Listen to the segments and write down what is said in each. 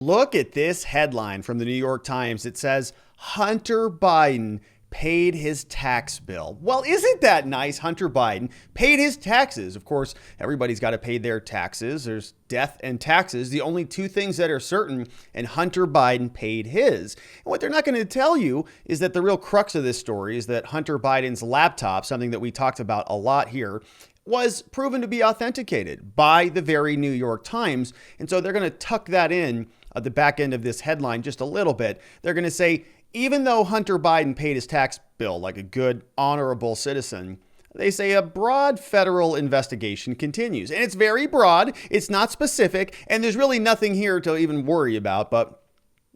Look at this headline from the New York Times. It says, Hunter Biden paid his tax bill. Well, isn't that nice? Hunter Biden paid his taxes. Of course, everybody's got to pay their taxes. There's death and taxes, the only two things that are certain, and Hunter Biden paid his. And what they're not going to tell you is that the real crux of this story is that Hunter Biden's laptop, something that we talked about a lot here, was proven to be authenticated by the very New York Times. And so they're going to tuck that in at the back end of this headline just a little bit. They're going to say, even though Hunter Biden paid his tax bill like a good, honorable citizen, they say a broad federal investigation continues. And it's very broad. It's not specific. And there's really nothing here to even worry about. But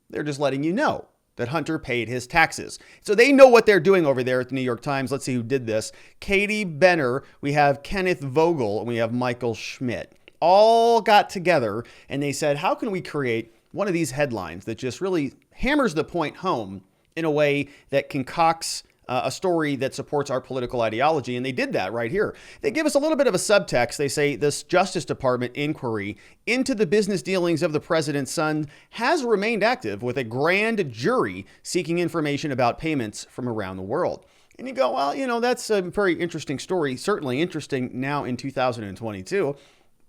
they're just letting you know that Hunter paid his taxes. So they know what they're doing over there at the New York Times. Let's see who did this. Katie Benner, we have Kenneth Vogel, and we have Michael Schmidt. All got together and they said, how can we create one of these headlines that just really hammers the point home in a way that concocts a story that supports our political ideology? And they did that right here. They give us a little bit of a subtext. They say this Justice Department inquiry into the business dealings of the president's son has remained active, with a grand jury seeking information about payments from around the world. And you go, well, you know, that's a very interesting story. Certainly interesting now in 2022.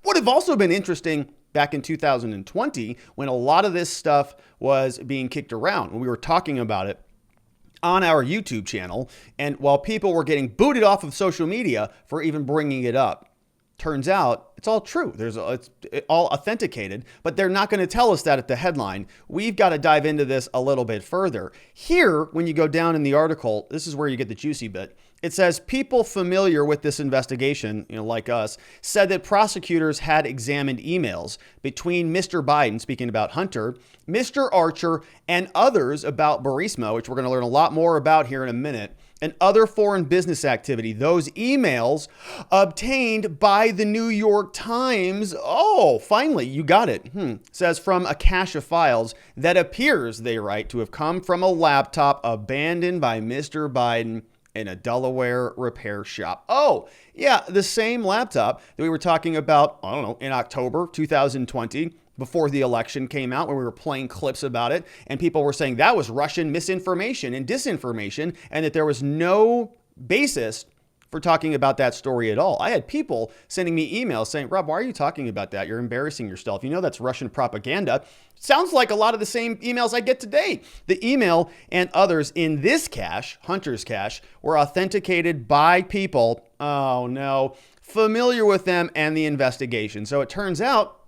Would have also been interesting back in 2020 when a lot of this stuff was being kicked around, when we were talking about it on our YouTube channel, and while people were getting booted off of social media for even bringing it up. Turns out it's all true. It's all authenticated, but they're not going to tell us that at the headline. We've got to dive into this a little bit further. Here, when you go down in the article, this is where you get the juicy bit. It says people familiar with this investigation, like us, said that prosecutors had examined emails between Mr. Biden, speaking about Hunter, Mr. Archer, and others about Burisma, which we're going to learn a lot more about here in a minute, and other foreign business activity. Those emails obtained by the New York Times. Oh, finally, you got it. Says from a cache of files that appears, they write, to have come from a laptop abandoned by Mr. Biden in a Delaware repair shop. Oh, yeah, the same laptop that we were talking about, I don't know, in October 2020, before the election came out, when we were playing clips about it, and people were saying that was Russian misinformation and disinformation, and that there was no basis for talking about that story at all. I had people sending me emails saying, Rob, why are you talking about that? You're embarrassing yourself. You know that's Russian propaganda. Sounds like a lot of the same emails I get today. The email and others in this cache, Hunter's cache, were authenticated by people, oh no, familiar with them and the investigation. So it turns out,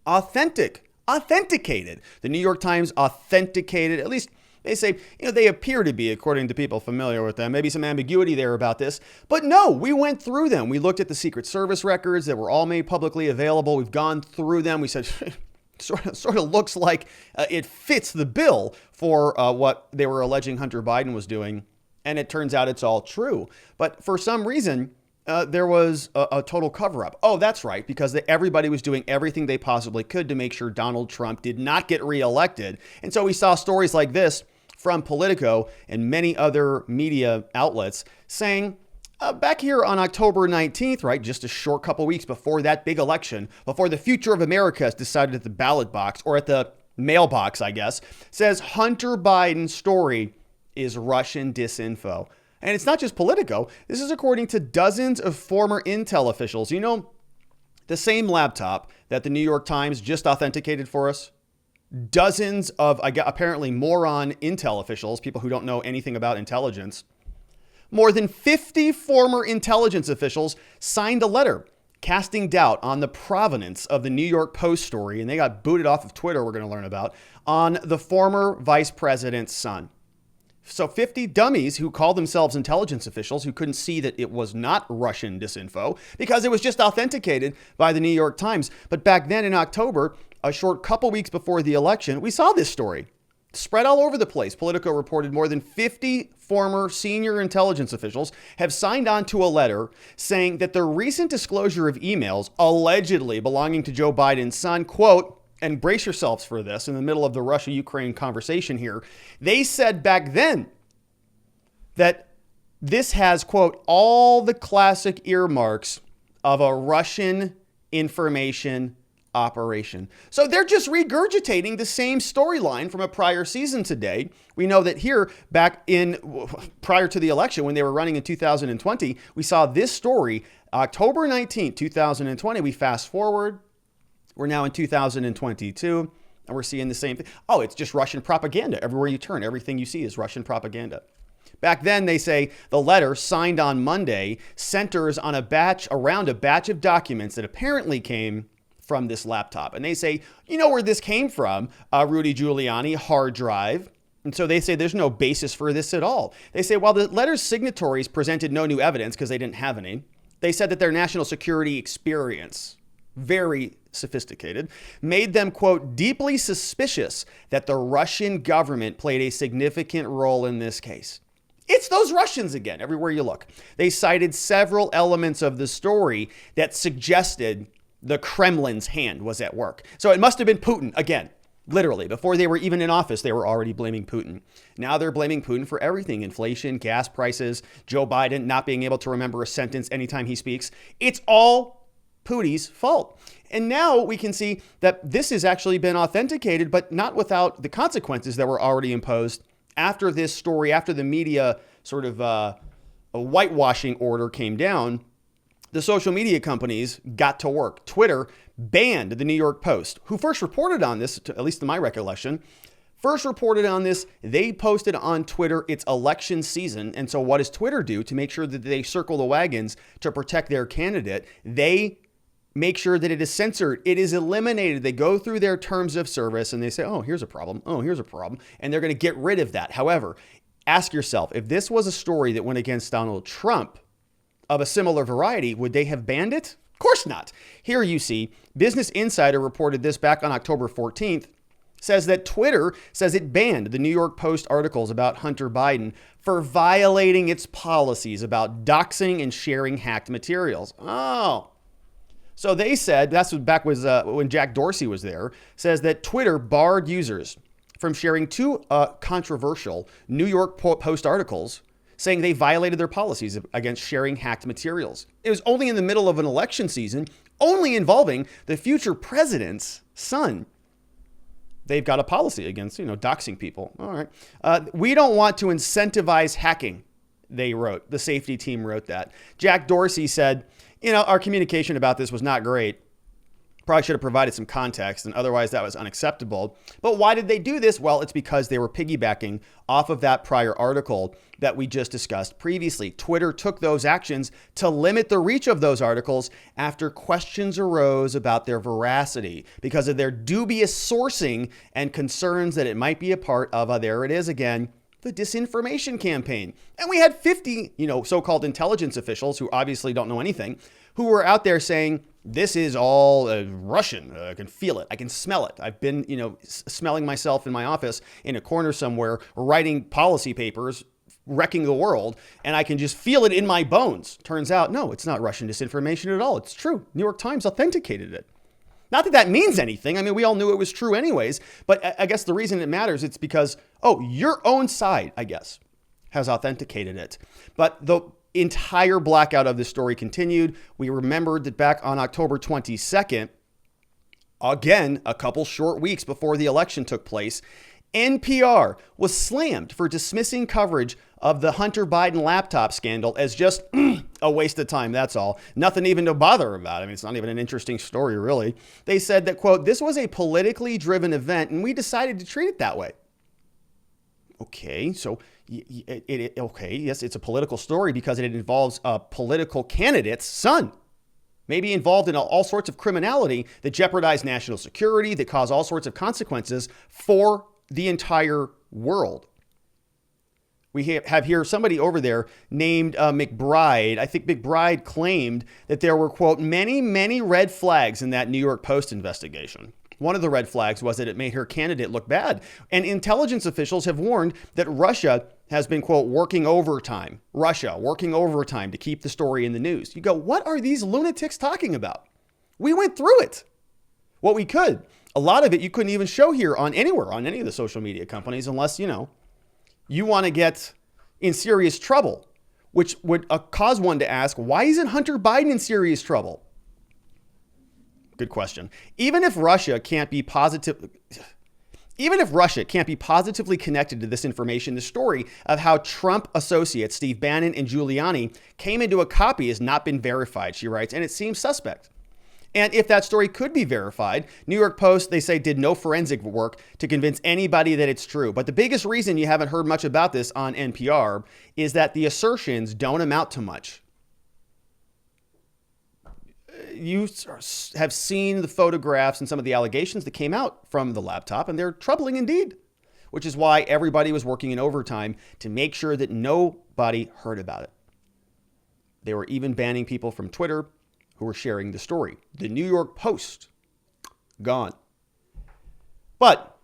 authenticated. The New York Times authenticated, at least they say, they appear to be, according to people familiar with them. Maybe some ambiguity there about this. But no, we went through them. We looked at the Secret Service records that were all made publicly available. We've gone through them. We said, sort of looks like it fits the bill for what they were alleging Hunter Biden was doing. And it turns out it's all true. But for some reason, there was a total cover-up. Oh, that's right, because everybody was doing everything they possibly could to make sure Donald Trump did not get reelected. And so we saw stories like this from Politico and many other media outlets saying, back here on October 19th, right, just a short couple weeks before that big election, before the future of America is decided at the ballot box, or at the mailbox, I guess, says Hunter Biden's story is Russian disinfo. And it's not just Politico. This is according to dozens of former intel officials. The same laptop that the New York Times just authenticated for us, dozens of apparently moron intel officials, people who don't know anything about intelligence, more than 50 former intelligence officials signed a letter casting doubt on the provenance of the New York Post story, and they got booted off of Twitter, we're going to learn about, on the former vice president's son. So 50 dummies who called themselves intelligence officials who couldn't see that it was not Russian disinfo because it was just authenticated by the New York Times. But back then in October, a short couple weeks before the election, we saw this story spread all over the place. Politico reported more than 50 former senior intelligence officials have signed on to a letter saying that the recent disclosure of emails allegedly belonging to Joe Biden's son, quote, and brace yourselves for this in the middle of the Russia-Ukraine conversation here. They said back then that this has, quote, all the classic earmarks of a Russian information operation. So they're just regurgitating the same storyline from a prior season today. We know that here, back in prior to the election, when they were running in 2020, we saw this story, October 19th, 2020. We fast forward. We're now in 2022, and we're seeing the same thing. Oh, it's just Russian propaganda. Everywhere you turn, everything you see is Russian propaganda. Back then, they say the letter signed on Monday centers on around a batch of documents that apparently came from this laptop. And they say, you know where this came from? Rudy Giuliani hard drive. And so they say there's no basis for this at all. They say, while the letter's signatories presented no new evidence because they didn't have any, they said that their national security experience, very sophisticated, made them, quote, deeply suspicious that the Russian government played a significant role in this case. It's those Russians again, everywhere you look. They cited several elements of the story that suggested the Kremlin's hand was at work. So it must have been Putin again, literally. Before they were even in office, they were already blaming Putin. Now they're blaming Putin for everything: inflation, gas prices, Joe Biden not being able to remember a sentence anytime he speaks. It's all Putin's fault. And now we can see that this has actually been authenticated, but not without the consequences that were already imposed after this story, after the media sort of a whitewashing order came down. The social media companies got to work. Twitter banned the New York Post, who first reported on this, at least to my recollection. First reported on this, they posted on Twitter, it's election season. And so what does Twitter do to make sure that they circle the wagons to protect their candidate? They make sure that it is censored. It is eliminated. They go through their terms of service and they say, oh, here's a problem. Oh, here's a problem. And they're going to get rid of that. However, ask yourself, if this was a story that went against Donald Trump of a similar variety, would they have banned it? Of course not. Here you see, Business Insider reported this back on October 14th, says that Twitter says it banned the New York Post articles about Hunter Biden for violating its policies about doxing and sharing hacked materials. Oh. So they said, that's back was when Jack Dorsey was there, says that Twitter barred users from sharing two controversial New York Post articles, saying they violated their policies against sharing hacked materials. It was only in the middle of an election season, only involving the future president's son. They've got a policy against, doxing people. All right. We don't want to incentivize hacking, they wrote. The safety team wrote that. Jack Dorsey said, our communication about this was not great. Probably should have provided some context, and otherwise that was unacceptable. But why did they do this? Well, it's because they were piggybacking off of that prior article that we just discussed previously. Twitter took those actions to limit the reach of those articles after questions arose about their veracity because of their dubious sourcing and concerns that it might be a part of, there it is again, the disinformation campaign. And we had 50, so-called intelligence officials who obviously don't know anything, who were out there saying, this is all Russian. I can feel it. I can smell it. I've been, smelling myself in my office in a corner somewhere, writing policy papers, wrecking the world, and I can just feel it in my bones. Turns out, no, it's not Russian disinformation at all. It's true. New York Times authenticated it. Not that that means anything. I mean, we all knew it was true anyways, but I guess the reason it matters, it's because, your own side, I guess, has authenticated it. But the entire blackout of this story continued. We remembered that back on October 22nd, again, a couple short weeks before the election took place, NPR was slammed for dismissing coverage of the Hunter Biden laptop scandal as just a waste of time. That's all. Nothing even to bother about. I mean, it's not even an interesting story, really. They said that, quote, this was a politically driven event and we decided to treat it that way. Okay, so yes, it's a political story because it involves a political candidate's son. Maybe involved in all sorts of criminality that jeopardize national security, that cause all sorts of consequences for the entire world. We have here somebody over there named McBride. I think McBride claimed that there were, quote, many, many red flags in that New York Post investigation. One of the red flags was that it made her candidate look bad. And intelligence officials have warned that Russia has been, quote, working overtime. Russia working overtime to keep the story in the news. You go, what are these lunatics talking about? We went through it. What we could. A lot of it you couldn't even show here on anywhere, on any of the social media companies, unless, you want to get in serious trouble, which would cause one to ask, why isn't Hunter Biden in serious trouble? Good question. Even if Russia can't be positively connected to this information, the story of how Trump associates Steve Bannon and Giuliani came into a copy has not been verified, she writes, and it seems suspect. And if that story could be verified, New York Post, they say, did no forensic work to convince anybody that it's true. But the biggest reason you haven't heard much about this on NPR is that the assertions don't amount to much. You have seen the photographs and some of the allegations that came out from the laptop, and they're troubling indeed, which is why everybody was working in overtime to make sure that nobody heard about it. They were even banning people from Twitter who were sharing the story. The New York Post, gone. But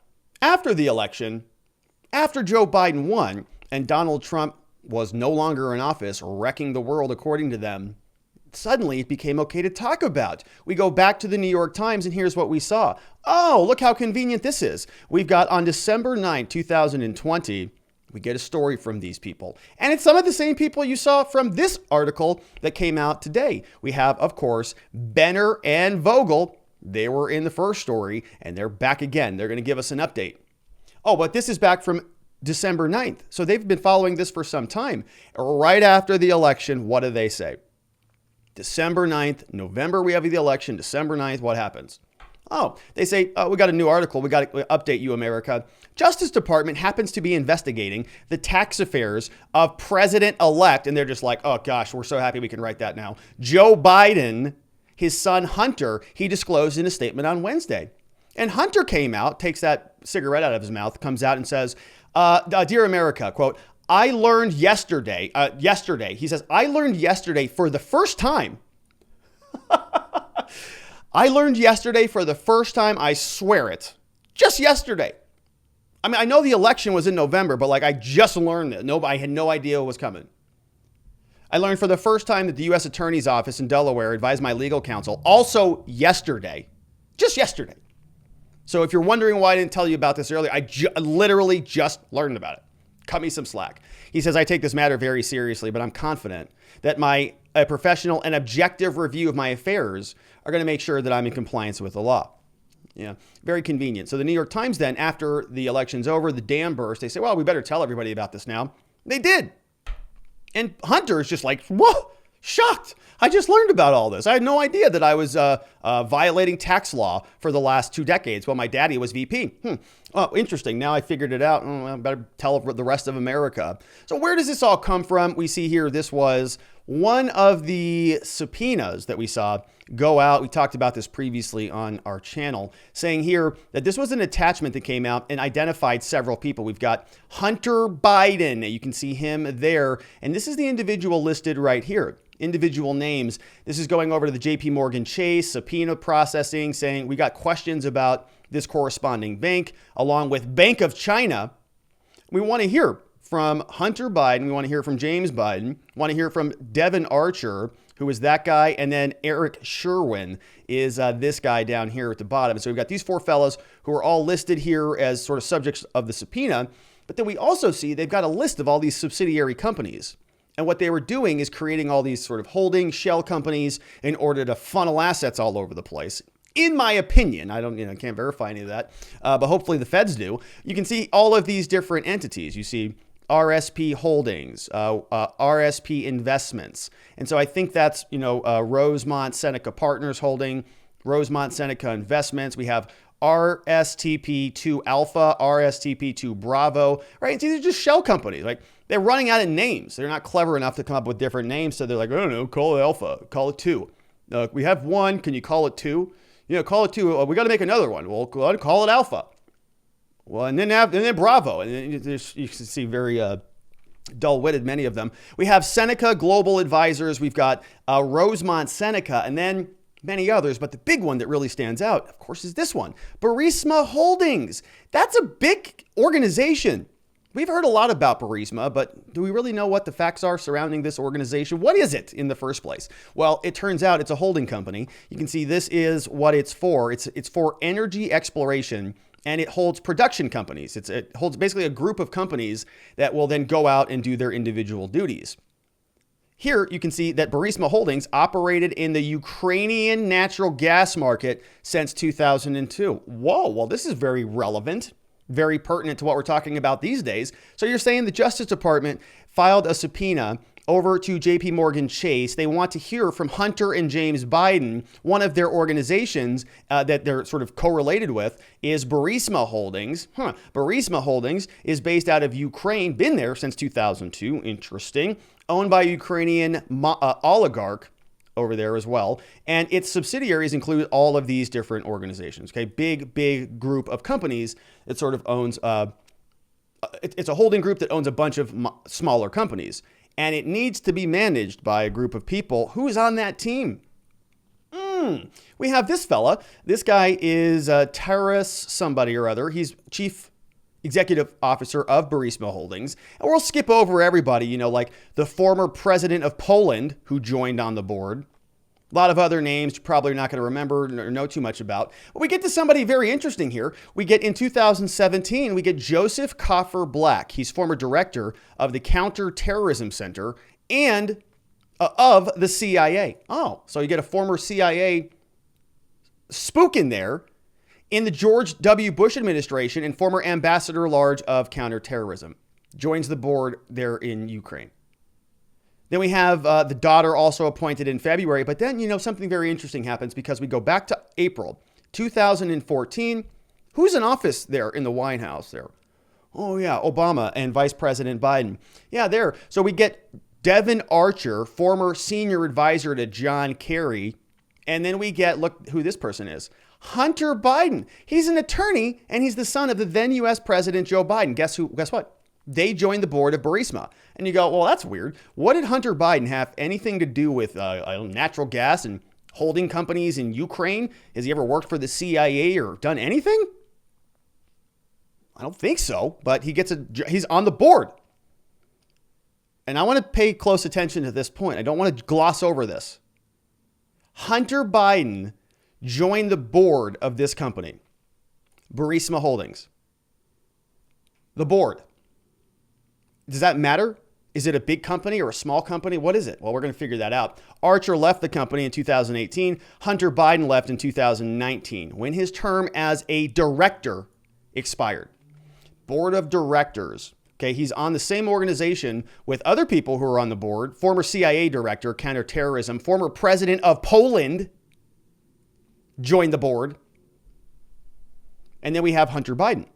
after the election, after Joe Biden won and Donald Trump was no longer in office, wrecking the world according to them, suddenly it became okay to talk about. We go back to the New York Times and here's what we saw. Oh, look how convenient this is. We've got on December 9, 2020, we get a story from these people. And it's some of the same people you saw from this article that came out today. We have, of course, Benner and Vogel. They were in the first story and they're back again. They're going to give us an update. Oh, but this is back from December 9th. So they've been following this for some time. Right after the election, what do they say? December 9th, November, we have the election. December 9th, what happens? Oh, they say, we got a new article. We got to update you, America. Justice Department happens to be investigating the tax affairs of President-elect. And they're just like, oh, gosh, we're so happy we can write that now. Joe Biden, his son Hunter, he disclosed in a statement on Wednesday. And Hunter came out, takes that cigarette out of his mouth, comes out and says, Dear America, quote, I learned yesterday, he says, I learned yesterday for the first time. I learned yesterday for the first time, I swear it, just yesterday. I mean, I know the election was in November, but like I just learned it. I had no idea what was coming. I learned for the first time that the U.S. Attorney's Office in Delaware advised my legal counsel also yesterday, just yesterday. So if you're wondering why I didn't tell you about this earlier, I literally just learned about it. Cut me some slack. He says, I take this matter very seriously, but I'm confident that a professional and objective review of my affairs are going to make sure that I'm in compliance with the law. Yeah, very convenient. So the New York Times then, after the election's over, the dam burst, they say, well, we better tell everybody about this now. They did. And Hunter is just like, whoa, shocked. I just learned about all this. I had no idea that I was violating tax law for the last 2 decades while my daddy was VP. Oh, interesting. Now I figured it out. I better tell the rest of America. So where does this all come from? We see here, this was one of the subpoenas that we saw go out. We talked about this previously on our channel, saying here that this was an attachment that came out and identified several people. We've got Hunter Biden. You can see him there. And this is the individual listed right here. Individual names. This is going over to the JP Morgan Chase subpoena processing, saying we got questions about this corresponding bank, along with Bank of China. We want to hear from Hunter Biden. We want to hear from James Biden. We want to hear from Devin Archer, who is that guy. And then Eric Sherwin is this guy down here at the bottom. So we've got these 4 fellows who are all listed here as sort of subjects of the subpoena. But then we also see they've got a list of all these subsidiary companies. And what they were doing is creating all these sort of holding shell companies in order to funnel assets all over the place. In my opinion, I can't verify any of that, but hopefully the feds do. You can see all of these different entities. You see RSP Holdings, RSP Investments. And so I think that's, Rosemont Seneca Partners Holding, Rosemont Seneca Investments. We have RSTP2 Alpha, RSTP2 Bravo, right? And these are just shell companies. Like, they're running out of names. They're not clever enough to come up with different names. So they're like, I don't know, call it Alpha, call it 2. We have 1. Can you call it 2? Call it 2. We got to make another one. Well, call it Alpha. Well, and then Bravo. And then you can see very dull-witted, many of them. We have Seneca Global Advisors. We've got Rosemont Seneca, and then many others. But the big one that really stands out, of course, is this one. Burisma Holdings. That's a big organization. We've heard a lot about Burisma, but do we really know what the facts are surrounding this organization? What is it in the first place? Well, it turns out it's a holding company. You can see this is what it's for. It's for energy exploration, and it holds production companies. It holds basically a group of companies that will then go out and do their individual duties. Here you can see that Burisma Holdings operated in the Ukrainian natural gas market since 2002. Whoa, well, this is very relevant, very pertinent to what we're talking about these days. So you're saying the Justice Department filed a subpoena over to JP Morgan Chase. They want to hear from Hunter and James Biden. One of their organizations that they're sort of correlated with is Burisma Holdings. Burisma Holdings is based out of Ukraine, been there since 2002. Interesting. Owned by a Ukrainian oligarch over there as well. And its subsidiaries include all of these different organizations. Okay, big group of companies. It sort of owns, it's a holding group that owns a bunch of smaller companies. And it needs to be managed by a group of people. Who's on that team? We have this fella. This guy is Taras somebody or other. He's chief executive officer of Burisma Holdings. And we'll skip over everybody, like the former president of Poland who joined on the board. A lot of other names you're probably not going to remember or know too much about. But we get to somebody very interesting here. We get in 2017, we get Joseph Coffer Black. He's former director of the Counterterrorism Center and of the CIA. Oh, so you get a former CIA spook in there in the George W. Bush administration and former ambassador large of counterterrorism. Joins the board there in Ukraine. Then we have the daughter also appointed in February. But then, something very interesting happens because we go back to April 2014. Who's in office there in the White House there? Oh, yeah, Obama and Vice President Biden. Yeah, there. So we get Devin Archer, former senior advisor to John Kerry. And then we get, look who this person is. Hunter Biden. He's an attorney and he's the son of the then U.S. President Joe Biden. Guess what? They joined the board of Burisma. And you go, well, that's weird. What did Hunter Biden have anything to do with natural gas and holding companies in Ukraine? Has he ever worked for the CIA or done anything? I don't think so, but he's on the board. And I want to pay close attention to this point. I don't want to gloss over this. Hunter Biden joined the board of this company, Burisma Holdings. The board. Does that matter? Is it a big company or a small company? What is it? Well, we're going to figure that out. Archer left the company in 2018. Hunter Biden left in 2019 when his term as a director expired. Board of directors. Okay, he's on the same organization with other people who are on the board. Former CIA director, counterterrorism, former president of Poland joined the board. And then we have Hunter Biden.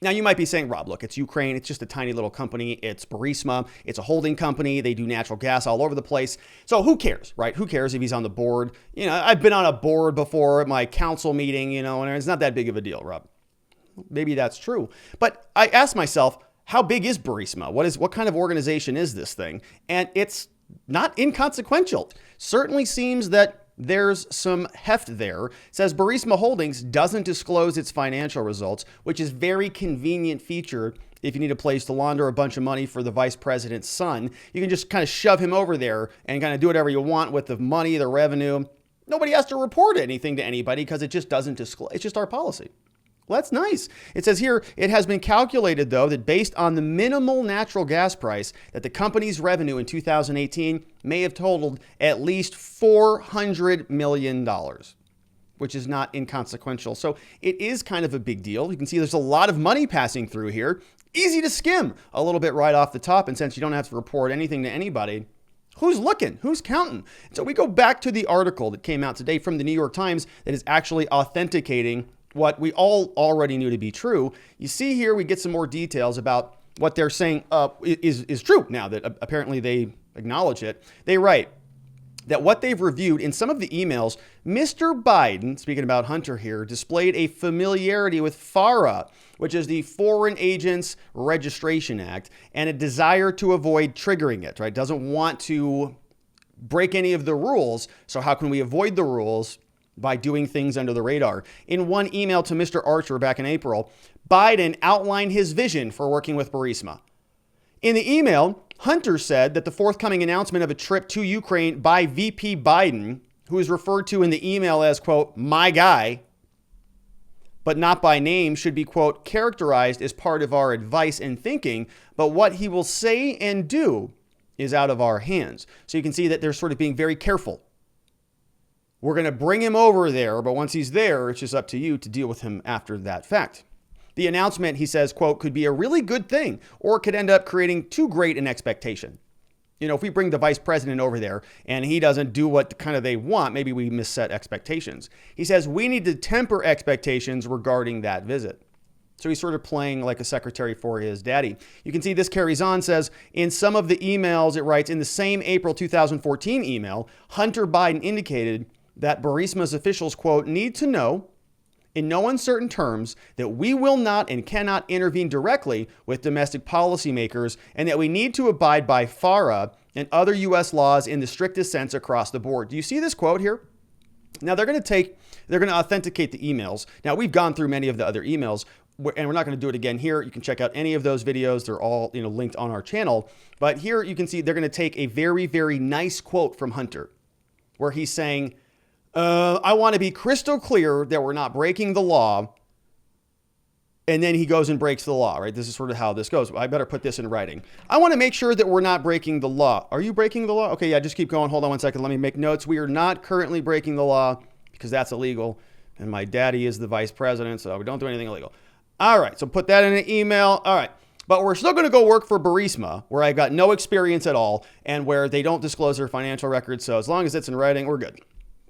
Now, you might be saying, Rob, look, it's Ukraine. It's just a tiny little company. It's Burisma. It's a holding company. They do natural gas all over the place. So who cares, right? Who cares if he's on the board? I've been on a board before at my council meeting, and it's not that big of a deal, Rob. Maybe that's true. But I asked myself, how big is Burisma? What kind of organization is this thing? And it's not inconsequential. Certainly seems that there's some heft there. It says Burisma Holdings doesn't disclose its financial results, which is very convenient feature if you need a place to launder a bunch of money for the vice president's son. You can just kind of shove him over there and kind of do whatever you want with the money, the revenue. Nobody has to report anything to anybody because it just doesn't disclose. It's just our policy. Well, that's nice. It says here, it has been calculated, though, that based on the minimal natural gas price, that the company's revenue in 2018 may have totaled at least $400 million, which is not inconsequential. So it is kind of a big deal. You can see there's a lot of money passing through here. Easy to skim a little bit right off the top. And since you don't have to report anything to anybody, who's looking? Who's counting? So we go back to the article that came out today from the New York Times that is actually authenticating what we all already knew to be true. You see here, we get some more details about what they're saying is true now that apparently they acknowledge it. They write that what they've reviewed in some of the emails, Mr. Biden, speaking about Hunter here, displayed a familiarity with FARA, which is the Foreign Agents Registration Act, and a desire to avoid triggering it, right? Doesn't want to break any of the rules. So how can we avoid the rules? By doing things under the radar. In one email to Mr. Archer back in April, Biden outlined his vision for working with Burisma. In the email, Hunter said that the forthcoming announcement of a trip to Ukraine by VP Biden, who is referred to in the email as, quote, my guy, but not by name, should be, quote, characterized as part of our advice and thinking, but what he will say and do is out of our hands. So you can see that they're sort of being very careful. We're going to bring him over there, but once he's there, it's just up to you to deal with him after that fact. The announcement, he says, quote, could be a really good thing or could end up creating too great an expectation. You know, if we bring the vice president over there and he doesn't do what kind of they want, maybe we misset expectations. He says we need to temper expectations regarding that visit. So he's sort of playing like a secretary for his daddy. You can see this carries on, says, in some of the emails, it writes, in the same April 2014 email, Hunter Biden indicated that Burisma's officials, quote, need to know in no uncertain terms that we will not and cannot intervene directly with domestic policymakers and that we need to abide by FARA and other U.S. laws in the strictest sense across the board. Do you see this quote here? Now, they're going to authenticate the emails. Now, we've gone through many of the other emails, and we're not going to do it again here. You can check out any of those videos. They're all, linked on our channel. But here you can see they're going to take a very, very nice quote from Hunter where he's saying, I want to be crystal clear that we're not breaking the law. And then he goes and breaks the law, right? This is sort of how this goes. I better put this in writing. I want to make sure that we're not breaking the law. Are you breaking the law? Okay, yeah, just keep going. Hold on one second. Let me make notes. We are not currently breaking the law because that's illegal. And my daddy is the vice president, so we don't do anything illegal. All right, so put that in an email. All right. But we're still going to go work for Burisma, where I got no experience at all and where they don't disclose their financial records. So as long as it's in writing, we're good.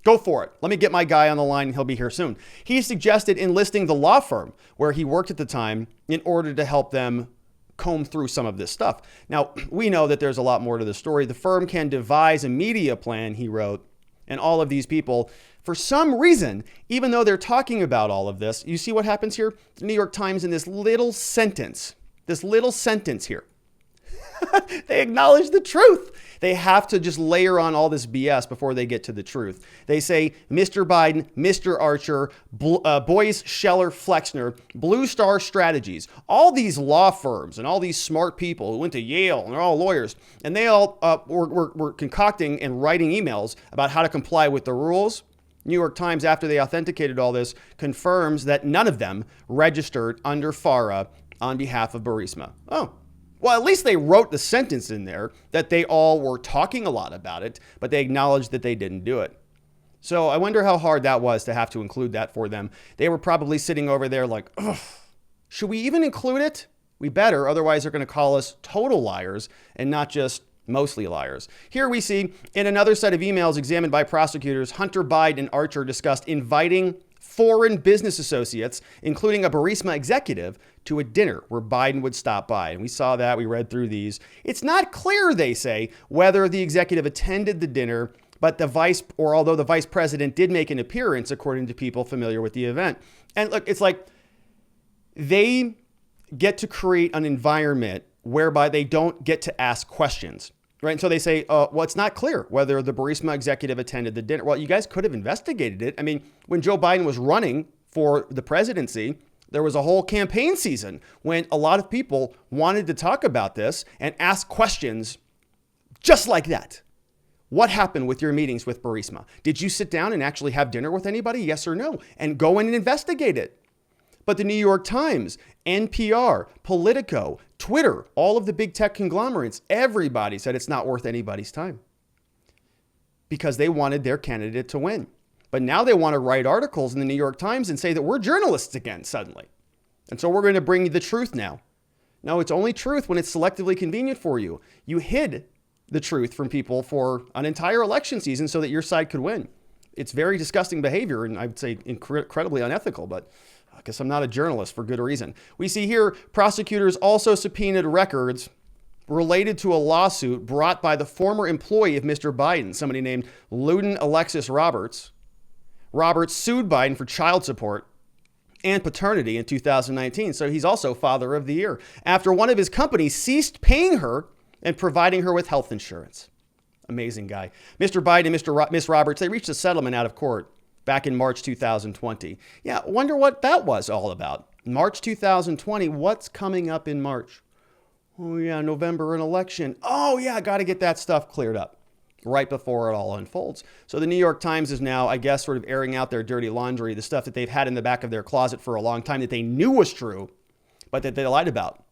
Go for it. Let me get my guy on the line and he'll be here soon. He suggested enlisting the law firm where he worked at the time in order to help them comb through some of this stuff. Now, we know that there's a lot more to the story. The firm can devise a media plan, he wrote, and all of these people, for some reason, even though they're talking about all of this, you see what happens here? The New York Times in this little sentence here, they acknowledge the truth. They have to just layer on all this BS before they get to the truth. They say, Mr. Biden, Mr. Archer, Boyce, Scheller, Flexner, Blue Star Strategies, all these law firms and all these smart people who went to Yale and they're all lawyers, and they all were concocting and writing emails about how to comply with the rules. New York Times, after they authenticated all this, confirms that none of them registered under FARA on behalf of Burisma. Oh. Well, at least they wrote the sentence in there that they all were talking a lot about it, but they acknowledged that they didn't do it. So I wonder how hard that was to have to include that for them. They were probably sitting over there like, ugh, should we even include it? We better, otherwise they're going to call us total liars and not just mostly liars. Here we see in another set of emails examined by prosecutors, Hunter Biden and Archer discussed inviting foreign business associates, including a Burisma executive, to a dinner where Biden would stop by. And we saw that. We read through these. It's not clear, they say, whether the executive attended the dinner, but although the vice president did make an appearance, according to people familiar with the event. And look, it's like they get to create an environment whereby they don't get to ask questions. Right. And so they say, well, it's not clear whether the Burisma executive attended the dinner. Well, you guys could have investigated it. I mean, when Joe Biden was running for the presidency, there was a whole campaign season when a lot of people wanted to talk about this and ask questions just like that. What happened with your meetings with Burisma? Did you sit down and actually have dinner with anybody? Yes or no? And go in and investigate it. But the New York Times, NPR, Politico, Twitter, all of the big tech conglomerates, everybody said it's not worth anybody's time because they wanted their candidate to win. But now they want to write articles in the New York Times and say that we're journalists again suddenly. And so we're going to bring you the truth now. No, it's only truth when it's selectively convenient for you. You hid the truth from people for an entire election season so that your side could win. It's very disgusting behavior and I would say incredibly unethical, but I guess I'm not a journalist for good reason. We see here prosecutors also subpoenaed records related to a lawsuit brought by the former employee of Mr. Biden, somebody named Luden Alexis Roberts. Roberts sued Biden for child support and paternity in 2019. So he's also father of the year after one of his companies ceased paying her and providing her with health insurance. Amazing guy. Mr. Biden and Ms. Roberts, they reached a settlement out of court back in March 2020. Yeah, wonder what that was all about. March 2020, what's coming up in March? Oh yeah, November, an election. Oh yeah, I got to get that stuff cleared up right before it all unfolds. So the New York Times is now, I guess, sort of airing out their dirty laundry, the stuff that they've had in the back of their closet for a long time that they knew was true, but that they lied about.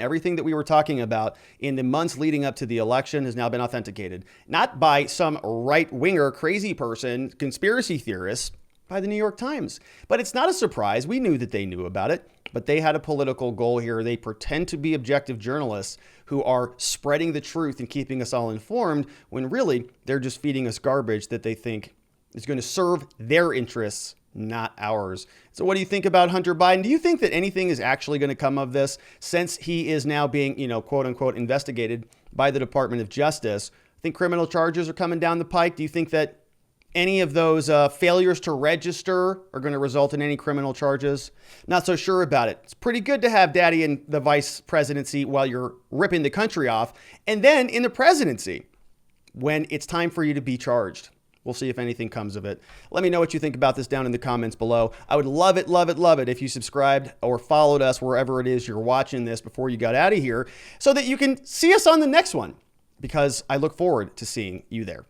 Everything that we were talking about in the months leading up to the election has now been authenticated, not by some right-winger crazy person, conspiracy theorist, by the New York Times. But it's not a surprise. We knew that they knew about it, but they had a political goal here. They pretend to be objective journalists who are spreading the truth and keeping us all informed when really they're just feeding us garbage that they think is going to serve their interests, not ours. So what do you think about Hunter Biden? Do you think that anything is actually going to come of this since he is now being, quote unquote, investigated by the Department of Justice? I think criminal charges are coming down the pike. Do you think that any of those failures to register are going to result in any criminal charges? Not so sure about it. It's pretty good to have daddy in the vice presidency while you're ripping the country off, and then in the presidency when it's time for you to be charged. We'll see if anything comes of it. Let me know what you think about this down in the comments below. I would love it, love it, love it if you subscribed or followed us wherever it is you're watching this before you got out of here so that you can see us on the next one, because I look forward to seeing you there.